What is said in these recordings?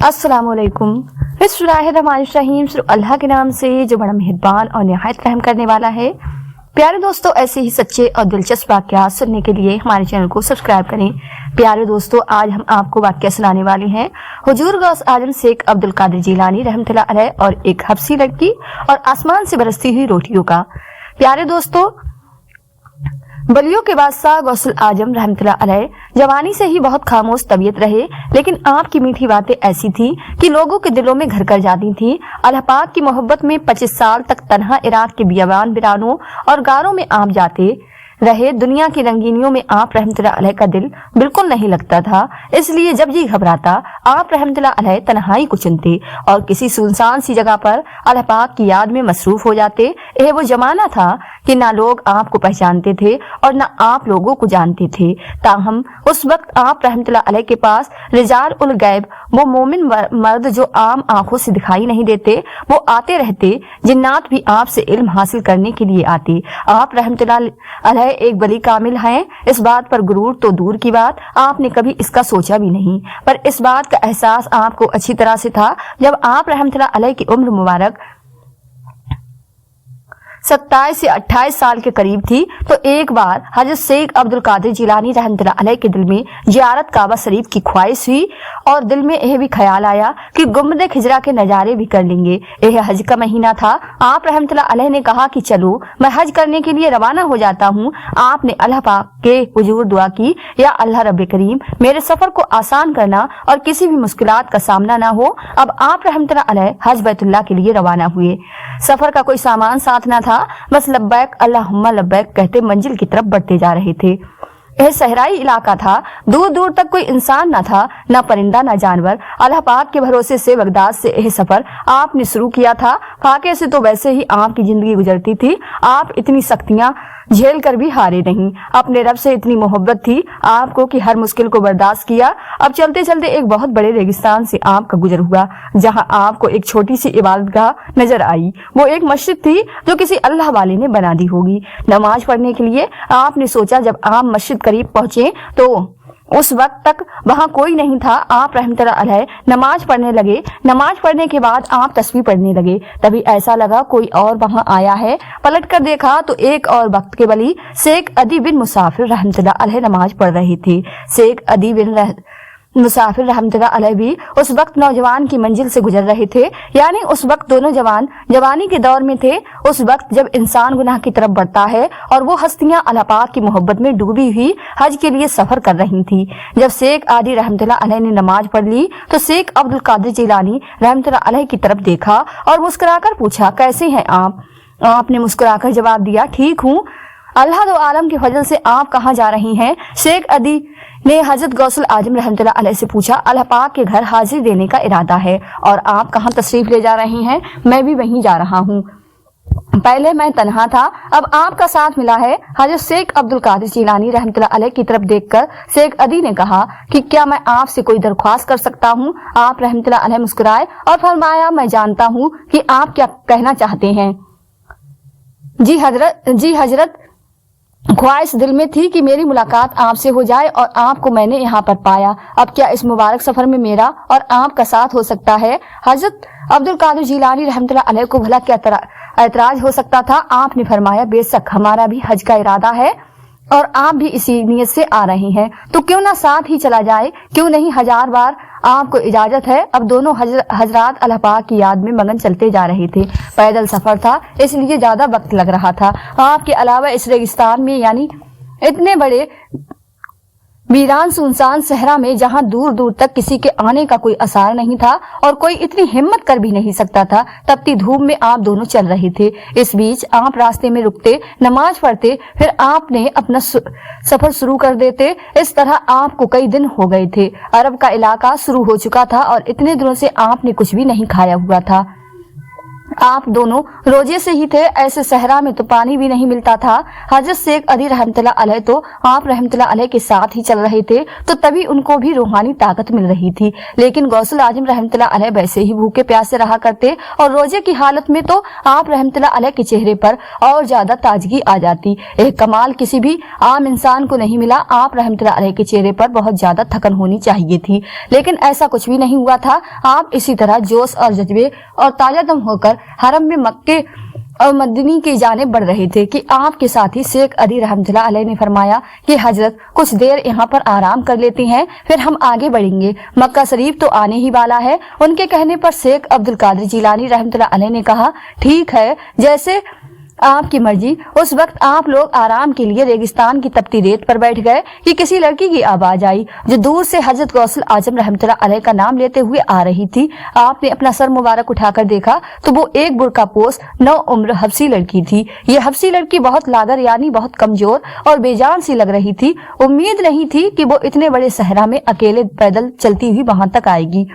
अस्सलाम वालेकुम। बिस्मिल्लाहिर्रहमानिर्रहीम। सिर्फ अल्लाह के नाम से जो बड़ा मेहरबान और निहायत रहम करने वाला है। प्यारे दोस्तों, ऐसे ही सच्चे और दिलचस्प वाक़यात सुनने के लिए हमारे चैनल को सब्सक्राइब करें। प्यारे दोस्तों, आज हम आपको वाक़या सुनाने वाले हैं हुजूर गौस आजम शेख अब्दुल कादिर जिलानी रहमतुल्लाह अलैह और एक हबशी लड़की और आसमान से बरसती हुई रोटियों का। प्यारे दोस्तों, बलियों के बादशाह गौसुल आजम रहमतुल्लाह अलैह जवानी से ही बहुत खामोश तबीयत रहे, लेकिन आपकी मीठी बातें ऐसी थी कि लोगों के दिलों में घर कर जाती थी। अल्लाह पाक की मोहब्बत में 25 साल तक तन्हा इराक के बियाबान बिरानों और गारों में आप जाते रहे। दुनिया की रंगीनियों में आप रहमतुल्लाह अलैह का दिल बिल्कुल नहीं लगता था, इसलिए जब जी घबराता आप रहमतुल्लाह अलैह तन्हाई को चुनते और किसी सुनसान सी जगह पर अल्लाह पाक की याद में मसरूफ हो जाते। यह वो जमाना था कि ना लोग आपको पहचानते थे और ना आप लोगों को जानते थे। ताहम उस वक्त आप रहमतुल्लाह अलैह के पास रिजाल उल गैब, वो मोमिन मर्द जो आम आंखों से दिखाई नहीं देते, वो आते रहते। जिन्नात भी आपसे इल्म हासिल करने के लिए आते। आप रहमतुल्लाह अलैह एक बली कामिल हैं। इस बात पर गुरूर तो दूर की बात, आपने कभी इसका सोचा भी नहीं, पर इस बात का एहसास आपको अच्छी तरह से था। जब आप रहमतुल्लाह अलैह की उम्र मुबारक 27 से 28 साल के करीब थी तो एक बार हजरत शेख अब्दुल कादिर जिलानी रहमतुल्लाह अलैह के दिल में जियारत काबा शरीफ की ख्वाहिश हुई और दिल में यह भी ख्याल आया कि गुम्बद खिजरा के नजारे भी कर लेंगे। यह हज का महीना था। आप रहमतुल्लाह अलैह ने कहा कि चलो मैं हज करने के लिए रवाना हो जाता हूँ। आपने अल्लाह पाक के हुजूर दुआ की, या अल्लाह रब्बे करीम मेरे सफर को आसान करना और किसी भी मुश्किलात का सामना ना हो। अब आप रहमतुल्लाह अलैह हज बैतुल्लाह के लिए रवाना हुए। सफर का कोई सामान साथ ना था, बस लब्बैक अल्लाहुम्मा लब्बैक कहते मंजिल की तरफ बढ़ते जा रहे थे। यह सहराई इलाका था, दूर दूर तक कोई इंसान न था, न परिंदा न जानवर। अल्लाह पाक के भरोसे से बगदाद से यह सफर आपने शुरू किया था। फाके से तो वैसे ही आपकी जिंदगी गुजरती थी, आप इतनी सख्तियां झेल कर भी हारे नहीं। अपने रब से इतनी मोहब्बत थी आपको कि हर मुश्किल को बर्दाश्त किया। अब चलते चलते एक बहुत बड़े रेगिस्तान से आपका गुजर हुआ, जहां आपको एक छोटी सी इबादतगाह नजर आई। वो एक मस्जिद थी जो किसी अल्लाह वाले ने बना दी होगी नमाज पढ़ने के लिए। आपने सोचा जब आप मस्जिद करीब पहुंचे तो उस वक्त तक वहां कोई नहीं था। आप रहमतुल्लाह अलैह नमाज पढ़ने लगे। नमाज पढ़ने के बाद आप तस्बीह पढ़ने लगे। तभी ऐसा लगा कोई और वहां आया है। पलट कर देखा तो एक और वक्त के वली शेख अदी बिन मुसाफिर रहमतुल्लाह अलैह नमाज पढ़ रहे थे। शेख अदी बिन मुसाफिर रहमतुल्लाह अलैह भी उस वक्त नौजवान की मंजिल से गुजर रहे थे, यानी उस वक्त दोनों जवान जवानी के दौर में थे। उस वक्त जब इंसान गुनाह की तरफ बढ़ता है और वो हस्तियां अल्लाह पाक की मोहब्बत में डूबी हुई हज के लिए सफर कर रही थी। जब शेख आदि रहमतुल्लाह अलैह ने नमाज पढ़ ली तो शेख अब्दुल कादिर जिलानी रहमतुल्लाह अलैह की तरफ देखा और मुस्कुराकर पूछा, कैसे हैं आप? आपने मुस्कुराकर जवाब दिया, ठीक हूँ, अल्लाह दो आलम के फजल से। आप कहाँ जा रही हैं? शेख अदी ने हजरत गौसुल आजम रहमतुल्लाह अलैह से पूछा, अल्लाह पाक के घर हाजिर देने का इरादा है। और आप कहाँ तशरीफ ले जा रही हैं? मैं भी वहीं जा रहा हूँ। पहले मैं तन्हा था, अब आपका साथ मिला है। हजरत शेख अब्दुल कादिर जिलानी रहमतुल्लाह अलैह की तरफ देखकर शेख अदी ने कहा कि क्या मैं आपसे कोई दरख्वास्त कर सकता हूँ? आप रहमतुल्लाह अलैह मुस्कुराए और फरमाया, मैं जानता हूँ कि आप क्या कहना चाहते हैं। जी हजरत, ख्वाहिश दिल में थी कि मेरी मुलाकात आपसे हो जाए और आपको मैंने यहाँ पर पाया। अब क्या इस मुबारक सफर में मेरा और आपका साथ हो सकता है? हजरत अब्दुल कादिर जिलानी रहमतुल्लाह अलैह को भला क्या ऐतराज हो सकता था। आपने फरमाया, बेशक हमारा भी हज का इरादा है और आप भी इसी नियत से आ रहे हैं, तो क्यों ना साथ ही चला जाए। क्यों नहीं, 1000 बार आपको इजाजत है। अब दोनों हजरात अल्लाह पाक की याद में मगन चलते जा रहे थे। पैदल सफर था, इसलिए ज्यादा वक्त लग रहा था। आपके अलावा इस रेगिस्तान में, यानी इतने बड़े वीरान सुनसान सहरा में, जहां दूर दूर तक किसी के आने का कोई असर नहीं था और कोई इतनी हिम्मत कर भी नहीं सकता था, तपती धूप में आप दोनों चल रहे थे। इस बीच आप रास्ते में रुकते, नमाज पढ़ते, फिर आपने अपना सफर शुरू कर देते। इस तरह आपको कई दिन हो गए थे। अरब का इलाका शुरू हो चुका था और इतने दिनों से आपने कुछ भी नहीं खाया हुआ था। आप दोनों रोजे से ही थे, ऐसे सहरा में तो पानी भी नहीं मिलता था। हजरत शेख अली रहमतुल्लाह अलैह तो आप रहमतुल्लाह अलैह के साथ ही चल रहे थे, तो तभी उनको भी रूहानी ताकत मिल रही थी। लेकिन गौसुल आजम रहमतुल्लाह अलैह वैसे ही भूखे प्यासे रहा करते और रोजे की हालत में तो आप रहमतुल्लाह अलैह के चेहरे पर और ज्यादा ताजगी आ जाती। एक कमाल किसी भी आम इंसान को नहीं मिला। आप रहमतुल्लाह अलैह के चेहरे पर बहुत ज्यादा थकन होनी चाहिए थी, लेकिन ऐसा कुछ भी नहीं हुआ था। आप इसी तरह जोश और जज्बे और ताजा दम होकर हरम में मक्के और मदीने की जानिब बढ़ रहे थे कि आपके साथी शेख अली रहमतुल्लाह अलैह ने फरमाया कि हजरत कुछ देर यहाँ पर आराम कर लेते हैं, फिर हम आगे बढ़ेंगे, मक्का शरीफ तो आने ही वाला है। उनके कहने पर शेख अब्दुल कादिर जिलानी रहमतुल्लाह अलैह ने कहा, ठीक है, जैसे आपकी मर्जी। उस वक्त आप लोग आराम के लिए रेगिस्तान की तपती रेत पर बैठ गए कि किसी लड़की की आवाज आई जो दूर से हजरत गौसुल आजम रहमतुल्लाह अलैह का नाम लेते हुए आ रही थी। आपने अपना सर मुबारक उठाकर देखा तो वो एक बुर्का पोस 9 उम्र हफ्सी लड़की थी। ये हफ्सी लड़की बहुत लागर यानी बहुत कमजोर और बेजान सी लग रही थी। उम्मीद नहीं थी कि वो इतने बड़े सहरा में अकेले पैदल चलती हुई वहां तक आएगी,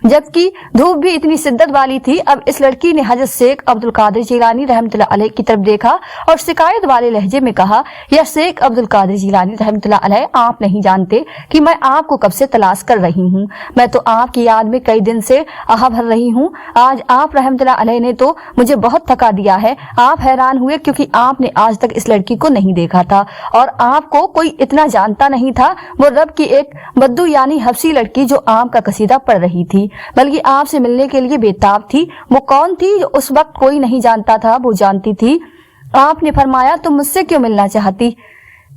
जबकि धूप भी इतनी शिद्दत वाली थी। अब इस लड़की ने हजरत शेख अब्दुल कादिर जिलानी रहमतुल्लाह अलैह की तरफ देखा और शिकायत वाले लहजे में कहा, या शेख अब्दुल कादिर जिलानी रहमतुल्लाह अलैह, आप नहीं जानते कि मैं आपको कब से तलाश कर रही हूँ। मैं तो आपकी याद में कई दिन से आह भर रही हूँ। आज आप रहमतुल्लाह अलैह ने तो मुझे बहुत थका दिया है। आप हैरान हुए क्योंकि आपने आज तक इस लड़की को नहीं देखा था और आपको कोई इतना जानता नहीं था। वो रब की एक बद्दू यानी हफ्सी लड़की जो आम का कसीदा पढ़ रही थी, बल्कि आपसे मिलने के लिए बेताब थी। वो कौन थी जो उस वक्त कोई नहीं जानता था, वो जानती थी। आपने फरमाया, तुम मुझसे क्यों मिलना चाहती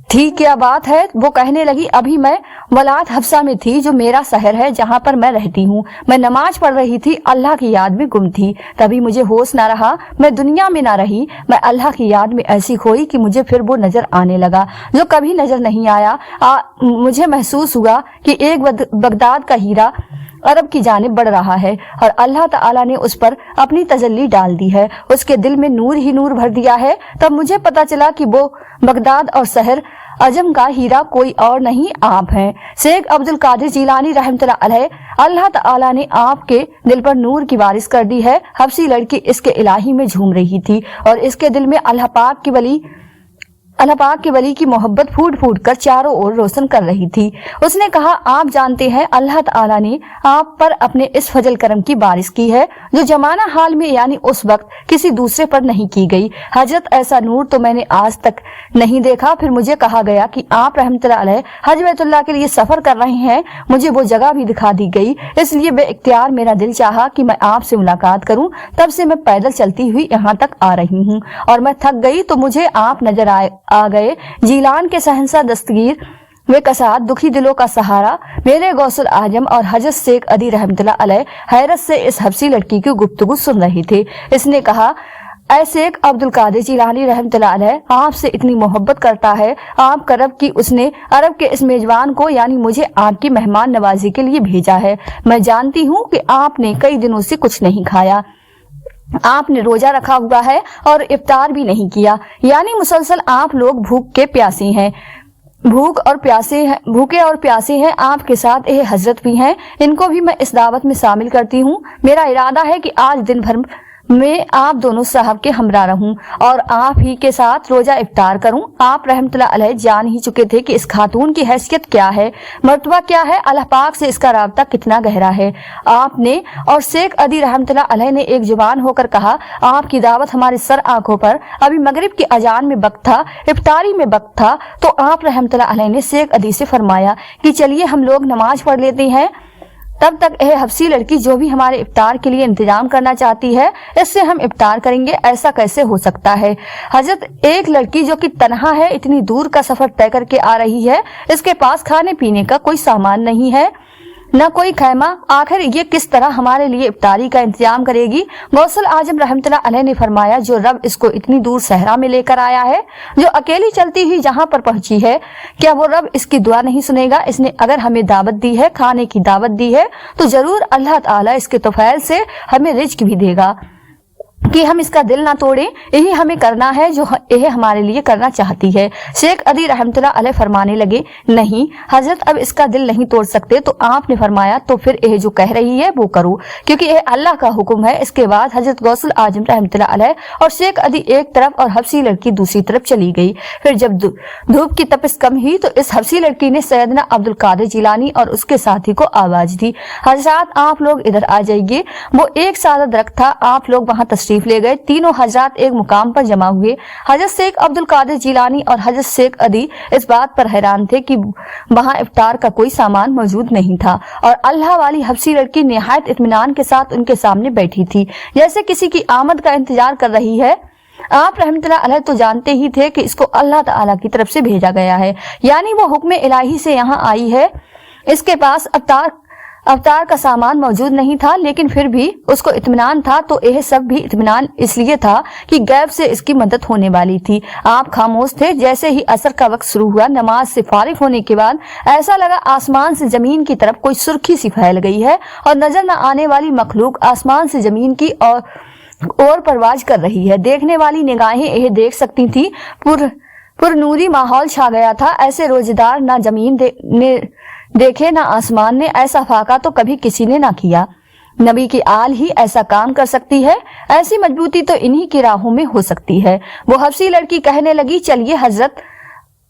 थी, क्या बात है? वो कहने लगी, अभी मैं वलाद हफ्सा में थी जो मेरा शहर है जहाँ पर मैं रहती हूँ। मैं नमाज पढ़ रही थी, अल्लाह की याद में गुम थी। तभी मुझे होश ना रहा, मैं दुनिया में ना रही। मैं अल्लाह की याद में ऐसी खोई कि मुझे फिर वो नजर आने लगा जो कभी नजर नहीं आया। मुझे महसूस हुआ कि एक बगदाद का हीरा अरब की जानिब बढ़ रहा है और अल्लाह ताला ने उस पर अपनी तजल्ली डाल दी है, उसके दिल में नूर ही नूर भर दिया है। तब मुझे पता चला कि वो बगदाद और शहर अजम का हीरा कोई और नहीं, आप हैं। शेख अब्दुल कादिर जिलानी रहमतुल्लाह अलैह, अल्लाह ताला ने आपके दिल पर नूर की बारिश कर दी है। हफ्सी लड़की इसके इलाही में झूम रही थी और इसके दिल में अल्लाह पाक के वली की मोहब्बत फूट फूट कर चारों ओर रोशन कर रही थी। उसने कहा, आप जानते हैं अल्लाह ताला ने आप पर अपने इस फजल करम की बारिश की है जो जमाना हाल में यानी उस वक्त किसी दूसरे पर नहीं की गई। हजरत, ऐसा नूर तो मैंने आज तक नहीं देखा। फिर मुझे कहा गया कि आप रहमतुल्लाह अलैह हज बैतुल्लाह के लिए सफर कर रहे हैं। मुझे वो जगह भी दिखा दी गई, इसलिए बेइख्तियार मेरा दिल चाहा कि मैं आपसे मुलाकात करूं। तब से मैं पैदल चलती हुई यहाँ तक आ रही हूँ और मैं थक गई तो मुझे आप नजर आ गए। जीलान के शहंशाह दस्तगीर वे कसाद दुखी दिलों का सहारा मेरे गौसुल आजम और हजरत शेख अली रहमतुल्लाह अलैह हैरत से इस हफ्सी लड़की की गुफ्तगू सुन रहे थे। इसने कहा, ऐ शेख अब्दुल कादिर जिलानी रहमतुल्लाह अलैह, आपसे इतनी मोहब्बत करता है आप करब कि उसने अरब के इस मेजबान को यानी मुझे आपकी मेहमान नवाजी के लिए भेजा है। मैं जानती हूँ कि आपने कई दिनों से कुछ नहीं खाया, आपने रोजा रखा हुआ है और इफ्तार भी नहीं किया, यानी मुसलसल आप लोग भूखे और प्यासे हैं। आपके साथ ये हजरत भी हैं, इनको भी मैं इस दावत में शामिल करती हूँ। मेरा इरादा है कि आज दिन भर में आप दोनों साहब के हमरा रहूं और आप ही के साथ रोजा इफ्तार करूं। आप रहमतुल्लाह अलैह जान ही चुके थे कि इस खातून की हैसियत क्या है, मर्तबा क्या है, अल्लाह पाक से इसका राब्ता कितना गहरा है। आपने और शेख अली रहमतुल्लाह अलैह ने एक जुबान होकर कहा, आपकी दावत हमारे सर आंखों पर। अभी मगरिब की अजान में वक्त था, इफ्तारी में वक्त था, तो आप रहमतुल्लाह अलैह ने शेख अली से फरमाया कि चलिए हम लोग नमाज पढ़ लेते हैं। तब तक यह हफ्सी लड़की जो भी हमारे इफ्तार के लिए इंतजाम करना चाहती है, इससे हम इफ्तार करेंगे। ऐसा कैसे हो सकता है हजरत? एक लड़की जो कि तन्हा है, इतनी दूर का सफर तय करके आ रही है, इसके पास खाने पीने का कोई सामान नहीं है, न कोई खैमा, आखिर ये किस तरह हमारे लिए इफ्तारी का इंतजाम करेगी? गौसुल आजम रहमतुल्लाह अलैह ने फरमाया, जो रब इसको इतनी दूर सहरा में लेकर आया है, जो अकेली चलती हुई जहाँ पर पहुंची है, क्या वो रब इसकी दुआ नहीं सुनेगा? इसने अगर हमें दावत दी है, खाने की दावत दी है, तो जरूर अल्लाह ताला इसके तौफील से हमें रिज्क भी देगा। کہ हम इसका दिल ना तोड़े, यही हमें करना है जो यह हमारे लिए करना चाहती है। शेख अदी रहमतुल्लाह अलैह फरमाने लगे, नहीं हजरत अब इसका दिल नहीं तोड़ सकते। तो आपने फरमाया तो फिर यह जो कह रही है वो करो, क्योंकि यह अल्लाह का हुक्म है। इसके बाद हजरत गौसुल आजम रहमतुल्लाह अलैह और शेख अदी एक तरफ और हबसी लड़की दूसरी तरफ चली गई। फिर जब धूप की तपिश कम हुई तो इस हबसी लड़की ने सैयदना अब्दुल कादिर जिलानी और उसके साथी को आवाज दी, हजरत आप लोग इधर आ जाइए। वो एक सादा दरख्त था, आप लोग वहां तशरीफ ले गए। तीनों हजरत एक मुकाम पर जमा हुए। हजरत शेख अब्दुल कादिर जिलानी और हजरत शेख अदी इस बात पर हैरान थे कि वहां इफ्तार का कोई सामान मौजूद नहीं था और अल्लाह वाली हबसी लड़की निहायत इत्मीनान के साथ उनके सामने बैठी थी, जैसे किसी की आमद का इंतजार कर रही है। आप रहमतुल्लाह अलैह तो जानते ही थे कि इसको अल्लाह ताला की तरफ से भेजा गया है, यानी वो हुक्म इलाही से यहाँ आई है। इसके पास अवतार का सामान मौजूद नहीं था, लेकिन फिर भी उसको इत्मीनान था। तो यह सब भी इत्मीनान इसलिए था कि गैब से इसकी मदद होने वाली थी। आप खामोश थे। जैसे ही असर का वक्त शुरू हुआ, नमाज से फारिग होने के बाद ऐसा लगा आसमान से जमीन की तरफ कोई सुर्खी सी फैल गई है और नजर न आने वाली मखलूक आसमान से जमीन की और परवाज कर रही है। देखने वाली निगाहें यह देख सकती थी। पुरनूरी माहौल छा गया था। ऐसे रोजेदार ना जमीन ने देखे ना आसमान ने, ऐसा फाका तो कभी किसी ने ना किया। नबी की आल ही ऐसा काम कर सकती है, ऐसी मजबूती तो इन्हीं की राहों में हो सकती है। वो हबसी लड़की कहने लगी, चलिए हजरत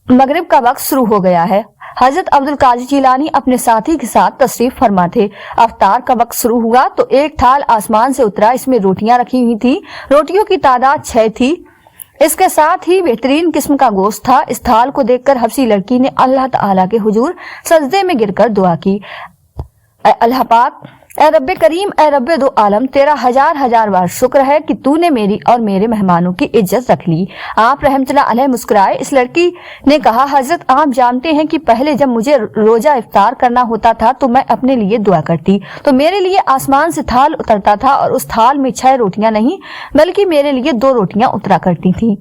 मगरिब का वक्त शुरू हो गया है। हजरत अब्दुल कादिर जिलानी अपने साथी के साथ तशरीफ फरमा थे। अफ्तार का वक्त शुरू हुआ तो एक थाल आसमान से उतरा। इसमें रोटियां रखी हुई थी। रोटियों की तादाद 6 थी। इसके साथ ही बेहतरीन किस्म का गोश्त था। इस थाल को देखकर हबसी लड़की ने अल्लाह ताला के हुजूर सजदे में गिरकर दुआ की, अल्लाह पाक, ए रब्बे करीम, ए रब्बे दो आलम, तेरा हजार हजार बार शुक्र है कि तूने मेरी और मेरे मेहमानों की इज्जत रख ली। आप रहमतुल्लाह अलैह मुस्कुराए। इस लड़की ने कहा, हजरत आप जानते हैं कि पहले जब मुझे रोजा इफ्तार करना होता था तो मैं अपने लिए दुआ करती तो मेरे लिए आसमान से थाल उतरता था और उस थाल में 6 रोटियां नहीं बल्कि मेरे लिए 2 रोटियां उतरा करती थी।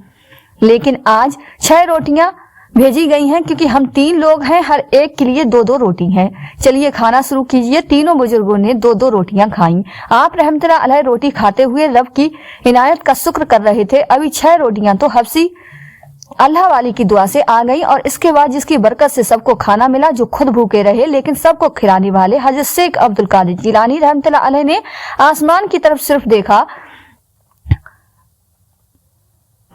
लेकिन आज 6 रोटियां भेजी गई हैं क्योंकि हम 3 लोग हैं, हर एक के लिए 2-2 रोटी हैं। चलिए खाना शुरू कीजिए। तीनों बुजुर्गों ने 2-2 रोटियां खाईं। आप रहमतुल्लाह अलैह रोटी खाते हुए रब की इनायत का शुक्र कर रहे थे। अभी 6 रोटियां तो हबसी अल्लाह वाली की दुआ से आ गई और इसके बाद जिसकी बरकत से सबको खाना मिला, जो खुद भूखे रहे लेकिन सबको खिलाने वाले हजरत शेख अब्दुल कादिर जिलानी रहमतुल्लाह अलैह ने आसमान की तरफ सिर्फ देखा।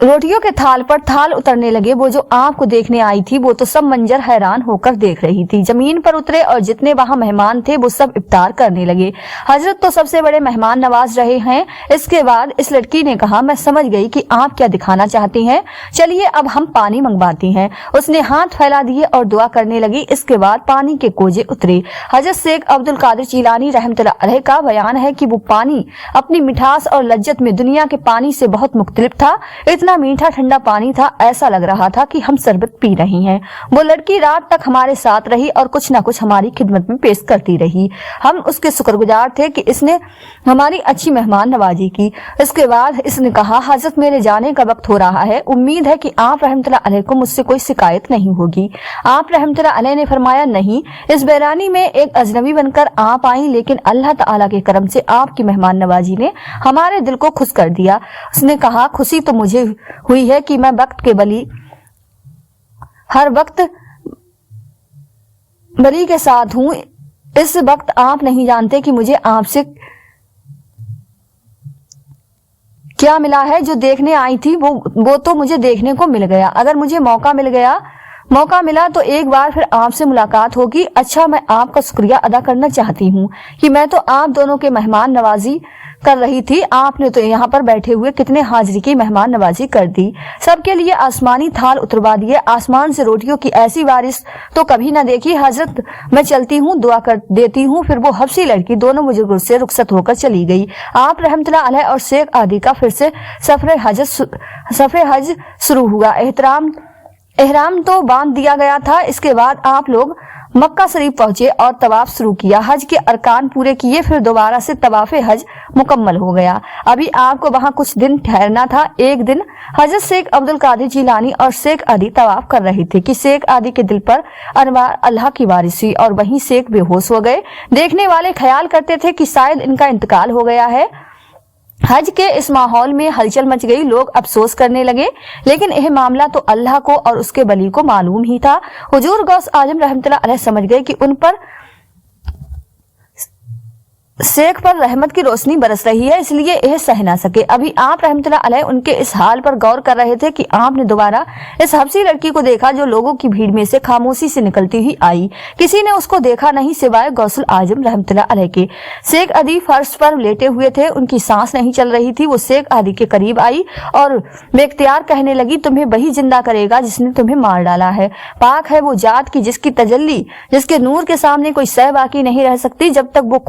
रोटियों के थाल पर थाल उतरने लगे। वो जो आपको देखने आई थी वो तो सब मंजर हैरान होकर देख रही थी। जमीन पर उतरे और जितने वहां मेहमान थे वो सब इफ्तार करने लगे। हजरत तो सबसे बड़े मेहमान नवाज रहे हैं। इसके बाद इस लड़की ने कहा, मैं समझ गई कि आप क्या दिखाना चाहती हैं, चलिए अब हम पानी मंगवाती हैं। उसने हाथ फैला दिए और दुआ करने लगी। इसके बाद पानी के कोजे उतरे। हजरत शेख अब्दुल कादिर जिलानी रहमतुल्लाह अलैह का बयान है कि वो पानी अपनी मिठास और लज्जत में दुनिया के पानी से बहुत मुख्तलिफ था। इतना मीठा ठंडा पानी था, ऐसा लग रहा था कि हम शरबत पी रही हैं। वो लड़की रात तक हमारे साथ रही और कुछ ना कुछ हमारी खिदमत में पेश करती रही। हम उसके शुक्रगुजार थे कि इसने हमारी अच्छी मेहमान नवाजी की। इसके बाद इसने कहा, हजरत मेरे जाने का वक्त हो रहा है, उम्मीद है कि आप रहमतुल्लाह अलैह को मुझसे कोई शिकायत नहीं होगी। आप रहमतुल्लाह अलैह ने फरमाया, नहीं, इस बैरानी में एक अजनबी बनकर आप आई, लेकिन अल्लाह ताला के करम से आपकी मेहमान नवाजी ने हमारे दिल को खुश कर दिया। उसने कहा, खुशी तो मुझे हुई है कि मैं वक्त के बली हर वक्त बली के साथ हूं। इस वक्त आप नहीं जानते कि मुझे आपसे क्या मिला है। जो देखने आई थी वो तो मुझे देखने को मिल गया। अगर मुझे मौका मिला तो एक बार फिर आपसे मुलाकात होगी। अच्छा, मैं आपका शुक्रिया अदा करना चाहती हूँ कि मैं तो आप दोनों के मेहमान नवाजी कर रही थी, आपने तो यहाँ पर बैठे हुए कितने हाजिरी की मेहमान नवाजी कर दी। सबके लिए आसमानी थाल उतरवा दिए। आसमान से रोटियों की ऐसी बारिश तो कभी न देखी। हजरत मैं चलती हूँ, दुआ कर देती हूँ। फिर वो हबसी लड़की दोनों बुजुर्गों से रुखसत होकर चली गई। आप रहमतुल्लाह अलैह और शेख आदि का फिर से सफरे हज शुरू हुआ। एहराम तो बांध दिया गया था। इसके बाद आप लोग मक्का शरीफ पहुंचे और तवाफ शुरू किया। हज के अरकान पूरे किए, फिर दोबारा से तवाफ हज मुकम्मल हो गया। अभी आपको वहां कुछ दिन ठहरना था। एक दिन हजरत शेख अब्दुल कादिर जिलानी और शेख आदि तवाफ कर रहे थे कि शेख आदि के दिल पर अनवार अल्लाह की बारिश हुई और वहीं शेख बेहोश हो गए। देखने वाले ख्याल करते थे कि शायद इनका इंतकाल हो गया है। हज के इस माहौल में हलचल मच गई, लोग अफसोस करने लगे, लेकिन यह मामला तो अल्लाह को और उसके वली को मालूम ही था। हुजूर गौस आजम रहमतुल्लाह अलैह समझ गए कि उन पर शेख पर रहमत की रोशनी बरस रही है, इसलिए यह सह ना सके। अभी आप रहमतुल्लाह अलैह उनके इस हाल पर गौर कर रहे थे कि आपने दोबारा इस हबशी लड़की को देखा जो लोगों की भीड़ में से खामोशी से निकलती हुई आई। किसी ने उसको देखा नहीं सिवाय गौसुल आजम रहमतुल्लाह अलैह के। शेख अदी फर्श पर लेटे हुए थे, उनकी सांस नहीं चल रही थी। वो शेख अदी के करीब आई और बेख्तियार कहने लगी, तुम्हें वही जिंदा करेगा जिसने तुम्हें मार डाला है। पाक है वो जात की जिसकी तजल्ली, जिसके नूर के सामने कोई सह बाकी नहीं रह सकती जब तक वो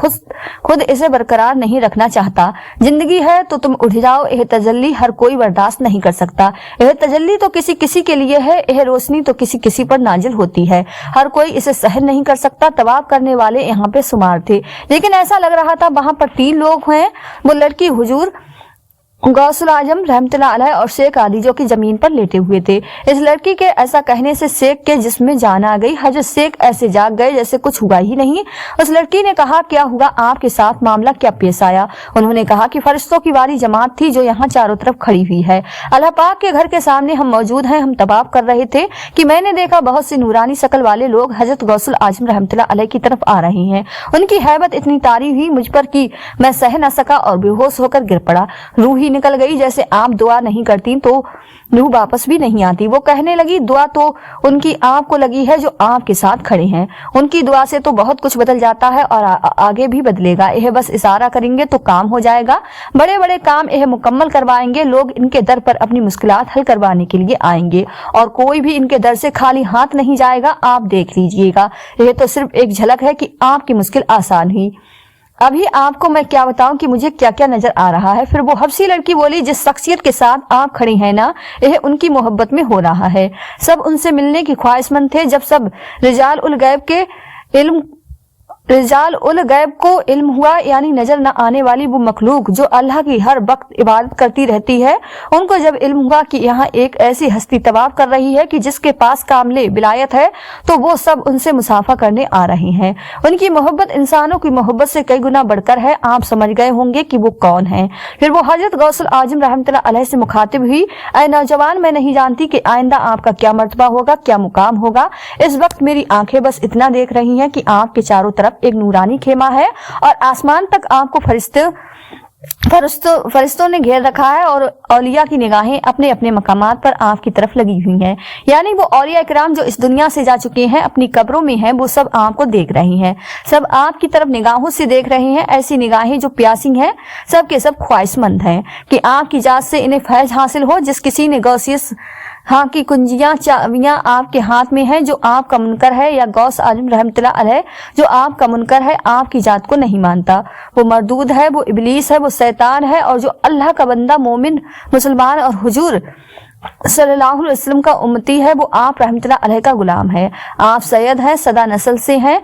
खुद इसे बरकरार नहीं रखना चाहता। जिंदगी है तो तुम उठ जाओ, यह तजल्ली हर कोई बर्दाश्त नहीं कर सकता। यह तजल्ली तो किसी किसी के लिए है, यह रोशनी तो किसी किसी पर नाजिल होती है, हर कोई इसे सहन नहीं कर सकता। तवाफ करने वाले यहाँ पे शुमार थे, लेकिन ऐसा लग रहा था वहां पर 3 लोग हैं। वो लड़की हुजूर गौसुल आजम रहमतुल्लाह अलैह और शेख आदि जो कि जमीन पर लेटे हुए थे। इस लड़की के ऐसा कहने से शेख के जिस्म में जान आ गई। हजरत शेख ऐसे जाग गए जैसे कुछ हुआ ही नहीं। उस लड़की ने कहा, क्या हुआ, आपके साथ मामला क्या पेश आया? उन्होंने कहा कि फरिश्तों की वारी जमात थी जो यहाँ चारों तरफ खड़ी हुई है। अल्लाह पाक के घर के सामने हम मौजूद हैं। हम तवाफ कर रहे थे कि मैंने देखा बहुत सी नूरानी शकल वाले लोग हजरत गौसुल आजम रहमतुल्लाह अलैह की तरफ आ रहे हैं। उनकी हैबत इतनी तारी हुई मुझ पर कि मैं सह न सका और बेहोश होकर गिर पड़ा। रूह ही निकल गई। जैसे आप दुआ नहीं करती तो रूह वापस भी नहीं आती। वो कहने लगी, दुआ तो उनकी आपको लगी है जो आपके साथ खड़े हैं। उनकी दुआ से तो बहुत कुछ बदल जाता है और आगे भी बदलेगा। यह बस इशारा करेंगे तो काम हो जाएगा। बड़े बड़े काम यह मुकम्मल करवाएंगे। लोग इनके दर पर अपनी मुश्किलात हल करवाने के लिए आएंगे और कोई भी इनके दर से खाली हाथ नहीं जाएगा। आप देख लीजिएगा, यह तो सिर्फ एक झलक है कि आपकी मुश्किल आसान हुई। अभी आपको मैं क्या बताऊं कि मुझे क्या क्या नजर आ रहा है। फिर वो हबशी लड़की बोली, जिस शख्सियत के साथ आप खड़ी हैं ना, यह उनकी मोहब्बत में हो रहा है। सब उनसे मिलने की ख्वाहिशमंद थे। जब सब रिजाल उल गैब को इल्म हुआ, यानी नजर न आने वाली वो मखलूक जो अल्लाह की हर वक्त इबादत करती रहती है, उनको जब इल्म हुआ कि यहाँ एक ऐसी हस्ती तवाफ कर रही है कि जिसके पास कामले विलायत है, तो वो सब उनसे मुसाफा करने आ रहे हैं। उनकी मोहब्बत इंसानों की मोहब्बत से कई गुना बढ़कर है। आप समझ गए होंगे कि वो कौन है। फिर वो हजरत गौसुल आजम रहमतुल्लाह अलैह से मुखातिब हुई, ऐ नौजवान, मैं नहीं जानती कि आइंदा आपका क्या मर्तबा होगा, क्या मुकाम होगा। इस वक्त मेरी आंखें बस इतना देख रही हैं कि आपके चारों तरफ एक नूरानी खेमा है और आसमान तक आपको फरिश्तों ने घेर रखा है और औलिया की निगाहें अपने अपने मकामात पर आपकी तरफ लगी हुई हैं। यानी वो औलिया इकराम जो इस दुनिया से जा चुके हैं, अपनी कब्रों में हैं, वो सब आपको देख रहे हैं, सब आपकी तरफ निगाहों से देख रहे हैं। ऐसी निगाहें जो प्यासी हैं, सब के सब ख्वाहिशमंद हैं कि आपकी जात से इन्हें फैज हासिल हो। जिस किसी ने गौसियस हाँ की कुंजियां चाबियां आपके हाथ में है, जो आपका मुनकर है, या गौस आजम रहमतुल्लाह अलैह जो आपका मुनकर है, आपकी जात को नहीं मानता, वो मरदूद है, वो इबलीस है, वो शैतान है। और जो अल्लाह का बंदा, मोमिन, मुसलमान और हुजूर सल्लल्लाहु अलैहि वसल्लम का उम्मती है, वो आप रहमतुल्लाह अलैह का गुलाम है। आप सैयद हैं, सदा नस्ल से हैं,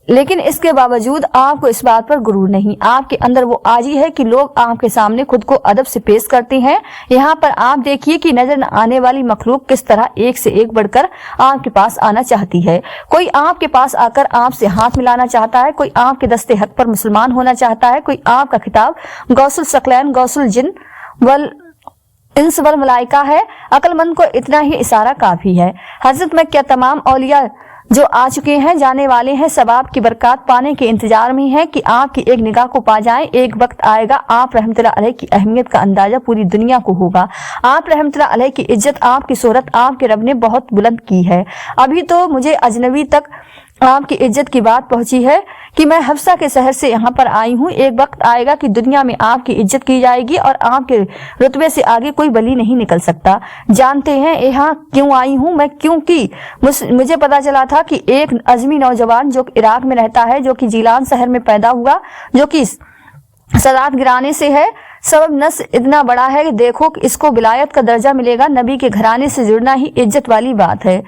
लेकिन इसके बावजूद आपको इस बात पर गुरूर नहीं। आपके अंदर वो आजी है कि लोग आपके सामने खुद को अदब से पेश करते हैं। यहाँ पर आप देखिए कि नजर न आने वाली मखलूक किस तरह एक से एक बढ़कर आपके पास आना चाहती है। कोई आपके पास आकर आपसे हाथ मिलाना चाहता है, कोई आपके दस्ते हक पर मुसलमान होना चाहता है, कोई आपका खिताब गौसुल सकलैन, गौसुल जिन वल इंस वल मलाइका है। अक्लमंद को इतना ही इशारा काफी है। हजरत में क्या तमाम औलिया जो आ चुके हैं, जाने वाले हैं, सवाब की बरकत पाने के इंतजार में है कि आपकी एक निगाह को पा जाएं। एक वक्त आएगा आप रहमतुल्लाह अलैह की अहमियत का अंदाजा पूरी दुनिया को होगा। आप रहमतुल्लाह अलैह की इज्जत, आपकी शोहरत आपके रब ने बहुत बुलंद की है। अभी तो मुझे अजनबी तक आपकी इज्जत की बात पहुंची है कि मैं हफ्सा के शहर से यहाँ पर आई हूँ। एक वक्त आएगा कि दुनिया में आपकी इज्जत की जाएगी और आपके रुतबे से आगे कोई वली नहीं निकल सकता। जानते हैं यहाँ क्यों आई हूँ मैं? क्योंकि मुझे पता चला था कि एक अजमी नौजवान जो इराक में रहता है, जो कि जीलान शहर में पैदा हुआ, जो कि सदात गिराने से है, सबब नस इतना बड़ा है कि देखो कि इसको विलायत का दर्जा मिलेगा। नबी के घराने से जुड़ना ही इज्जत वाली बात है।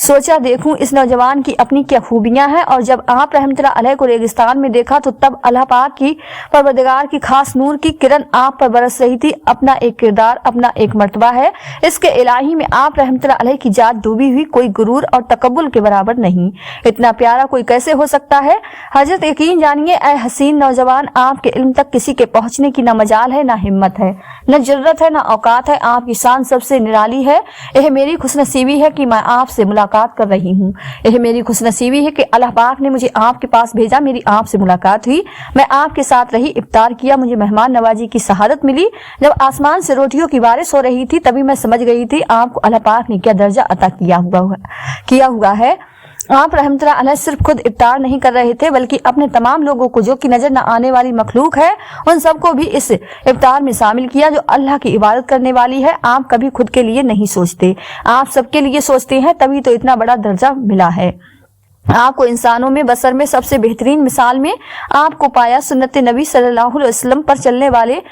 सोचा देखूं इस नौजवान की अपनी क्या खूबियां हैं। और जब आप रहमतुल्लाह अलैह को रेगिस्तान में देखा तो तब अल्लाह पाक की परवरदिगार की खास नूर की किरण आप पर बरस रही थी। अपना एक किरदार, अपना एक मर्तबा है। इसके इलाही में आप रहमतुल्लाह अलैह की जात डूबी हुई, कोई गुरूर और तकब्बुल के बराबर नहीं। इतना प्यारा कोई कैसे हो सकता है। हजरत यकीन जानिए ऐ हसीन नौजवान, आपके इल्म तक किसी के पहुंचने की न मजाल है, न हिम्मत है, न जरूरत है, न औकात है। आपकी शान सबसे निराली है। यह मेरी खुशनसीबी है कि मैं आपसे मुलाकात कर रही हूँ। यह मेरी खुशनसीबी है कि अल्लाह पाक ने मुझे आपके पास भेजा। मेरी आपसे मुलाकात हुई, मैं आपके साथ रही, इफ्तार किया, मुझे मेहमान नवाजी की शहादत मिली। जब आसमान से रोटियों की बारिश हो रही थी तभी मैं समझ गई थी आपको अल्लाह पाक ने क्या दर्जा अता किया हुआ है। आप रहमतुल्लाह अलैह सिर्फ खुद इफ्तार नहीं कर रहे थे बल्कि अपने तमाम लोगों को, जो कि नजर न आने वाली मखलूक है, उन सबको भी इस इफ्तार में शामिल किया जो अल्लाह की इबादत करने वाली है। आप कभी खुद के लिए नहीं सोचते, आप सबके लिए सोचते हैं, तभी तो इतना बड़ा दर्जा मिला है। आपको इंसानों में बसर में सबसे बेहतरीन मिसाल में आपको पाया। सुन्नत नबी सल्लल्लाहु अलैहि वसल्लम पर चलने वाले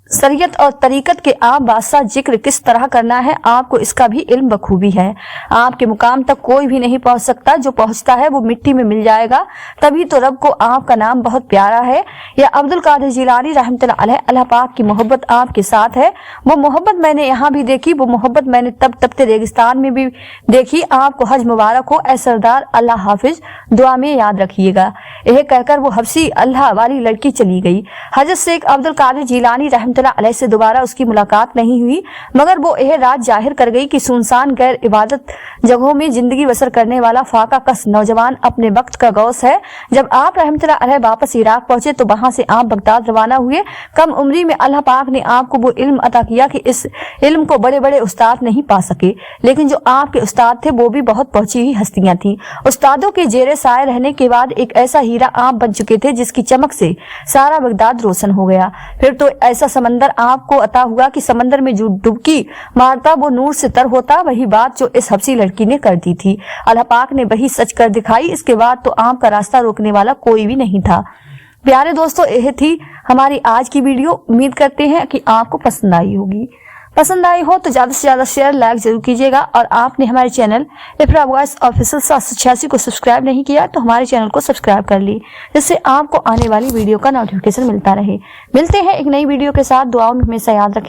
शरीयत और तरीकत के आप बादशाह जिक्र किस तरह करना है, आपको इसका भी इल्म बखूबी है। आपके मुकाम तक कोई भी नहीं पहुंच सकता, जो पहुंचता है वो मिट्टी में मिल जाएगा। तभी तो रब को आपका नाम बहुत प्यारा है। या अब्दुल कादिर जिलानी रहमतुल्लाह अलैह, अल्लाह पाक की मोहब्बत आपके साथ है। वो मोहब्बत मैंने यहाँ भी देखी, वो मोहब्बत मैंने तब तपते रेगिस्तान में भी देखी। आपको हज मुबारक हो ऐ सरदार, अल्लाह हाफिज, दुआ में याद रखिएगा। यह कहकर वो हफ्सी अल्लाह वाली लड़की चली गई। हजरत शेख अब्दुल कादिर जिलानी रहमतुल्लाह अलैह से दोबारा उसकी मुलाकात नहीं हुई, मगर वो यह राज जाहिर कर गई कि सुनसान गैर इबादत जगहों में जिंदगी बसर करने वाला फाका कस नौजवान अपने वक्त का गौस है। जब आप रहमतुल्लाह अलैह वापस इराक पहुंचे तो वहां से आप बगदाद रवाना हुए। कम उम्री में अल्लाह पाक ने आपको वो इल्म अता किया कि इस इल्म को बड़े बड़े उस्ताद नहीं पा सके, लेकिन जो आपके उस्ताद थे वो भी बहुत पहुंची हुई हस्तियां थी। उस्तादों के जेरे साए रहने के बाद एक ऐसा हीरा आप बन चुके थे जिसकी चमक से सारा बगदाद रोशन हो गया। फिर तो ऐसा समंदर आपको अता हुआ कि समंदर में जो डुबकी मारता वो नूर से तर होता। वही बात जो इस हफ्सी लड़की ने कर दी थी, अल्लाह पाक ने वही सच कर दिखाई। इसके बाद तो आपका रास्ता रोकने वाला कोई भी नहीं था। प्यारे दोस्तों, यह थी हमारी आज की वीडियो। उम्मीद करते हैं कि आपको पसंद आई होगी। पसंद आई हो तो ज्यादा से ज्यादा शेयर लाइक जरूर कीजिएगा। और आपने हमारे चैनल इफ्रा वॉइस ऑफिशियल 786 को सब्सक्राइब नहीं किया तो हमारे चैनल को सब्सक्राइब कर ली, जिससे आपको आने वाली वीडियो का नोटिफिकेशन मिलता रहे। मिलते हैं एक नई वीडियो के साथ। दुआओं में हमेशा याद रखें।